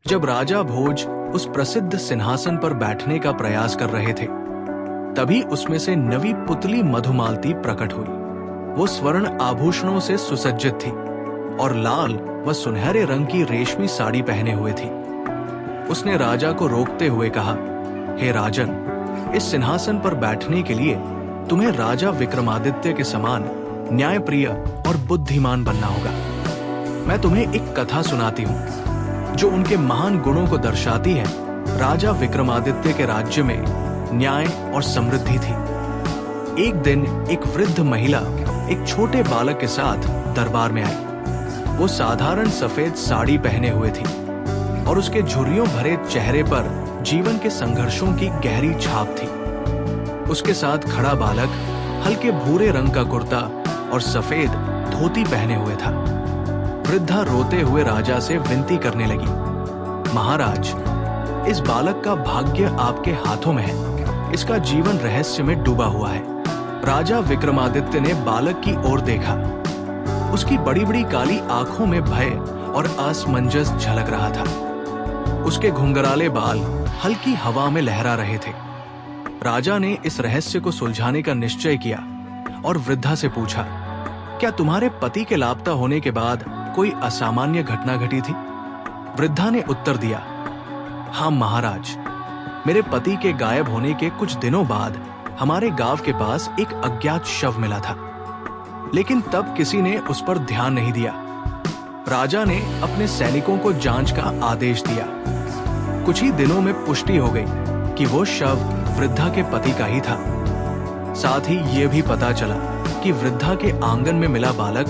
जब राजा भोज उस प्रसिद्ध सिंहासन पर बैठने का प्रयास कर रहे थे, तभी उसमें से नवी पुतली मधुमालती प्रकट हुई। वो स्वर्ण आभूषणों से सुसज्जित थी और लाल व सुनहरे रंग की रेशमी साड़ी पहने हुए थी। उसने राजा को रोकते हुए कहा, हे राजन, इस सिंहासन पर बैठने के लिए तुम्हें राजा विक्रमादित्य के समान न्यायप्रिय और बुद्धिमान बनना होगा। मैं तुम्हें एक कथा सुनाती हूँ जो उनके महान गुणों को दर्शाती है। राजा विक्रमादित्य के राज्य में न्याय और समृद्धि थी। एक दिन एक वृद्ध महिला एक छोटे बालक के साथ दरबार में आई। वो साधारण सफेद साड़ी पहने हुए थी और उसके झुर्रियों भरे चेहरे पर जीवन के संघर्षों की गहरी छाप थी। उसके साथ खड़ा बालक हल्के भूरे रंग का कुर्ता और सफेद धोती पहने हुए था। वृद्धा रोते हुए राजा से विनती करने लगी, महाराज, इस बालक का भाग्य आपके हाथों में है। इसका जीवन रहस्य में डूबा हुआ है। राजा विक्रमादित्य ने बालक की ओर देखा। उसकी बड़ी बड़ी काली आंखों में भय और असमंजस झलक रहा था। उसके घुंघराले बाल हल्की हवा में लहरा रहे थे। राजा ने इस रहस्य को सुलझाने का निश्चय किया और वृद्धा से पूछा, क्या तुम्हारे पति के लापता होने के बाद कोई असामान्य घटना घटी थी? वृद्धा ने उत्तर दिया, हाँ महाराज, मेरे पति के गायब होने के कुछ दिनों बाद हमारे गांव के पास एक अज्ञात शव मिला था, लेकिन तब किसी ने उस पर ध्यान नहीं दिया। राजा ने अपने सैनिकों को जांच का आदेश दिया। कुछ ही दिनों में पुष्टि हो गई कि वो शव वृद्धा के पति का ही था। साथ ही ये भी पता चला कि वृद्धा के आंगन में मिला बालक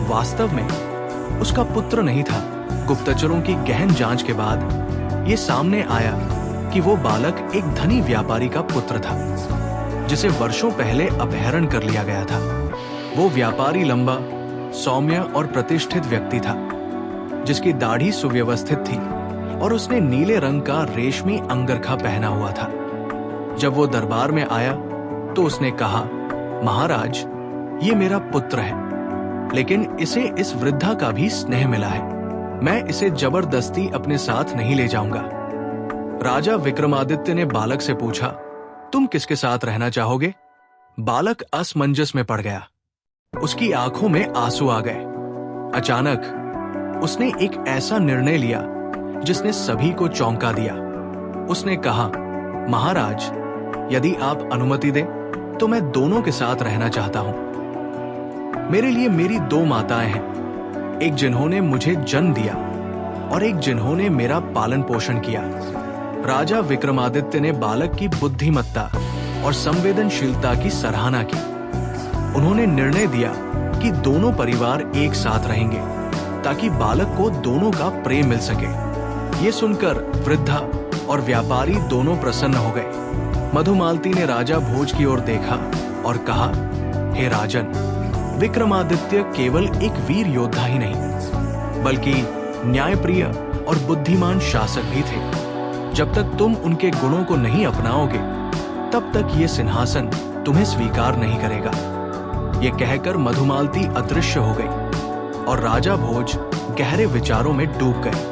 वास्तव में उसका पुत्र नहीं था। गुप्तचरों की गहन जांच के बाद ये सामने आया कि वो बालक एक धनी व्यापारी का पुत्र था, जिसे वर्षों पहले अपहरण कर लिया गया था। वो व्यापारी लंबा, सौम्य और प्रतिष्ठित व्यक्ति था, जिसकी दाढ़ी सुव्यवस्थित थी और उसने नीले रंग का रेशमी अंगरखा पहना हुआ था। जब वो दरबार में आया तो उसने कहा, महाराज, ये मेरा पुत्र है, लेकिन इसे इस वृद्धा का भी स्नेह मिला है। मैं इसे जबरदस्ती अपने साथ नहीं ले जाऊंगा। राजा विक्रमादित्य ने बालक से पूछा, तुम किसके साथ रहना चाहोगे? बालक असमंजस में पड़ गया। उसकी आंखों में आंसू आ गए। अचानक उसने एक ऐसा निर्णय लिया जिसने सभी को चौंका दिया। उसने कहा, महाराज, यदि आप अनुमति दें तो मैं दोनों के साथ रहना चाहता हूं। मेरे लिए मेरी दो माताएं हैं, एक जिन्होंने मुझे जन्म दिया और एक जिन्होंने मेरा पालन पोषण किया। राजा विक्रमादित्य ने बालक की बुद्धिमत्ता और संवेदनशीलता की सराहना की। उन्होंने निर्णय दिया कि दोनों परिवार एक साथ रहेंगे ताकि बालक को दोनों का प्रेम मिल सके। ये सुनकर वृद्धा और व्यापारी दोनों प्रसन्न हो गए। मधुमालती ने राजा भोज की ओर देखा और कहा, हे राजन, विक्रमादित्य केवल एक वीर योद्धा ही नहीं, बल्कि न्यायप्रिय और बुद्धिमान शासक भी थे। जब तक तुम उनके गुणों को नहीं अपनाओगे, तब तक ये सिंहासन तुम्हें स्वीकार नहीं करेगा। ये कहकर मधुमालती अदृश्य हो गई और राजा भोज गहरे विचारों में डूब गए।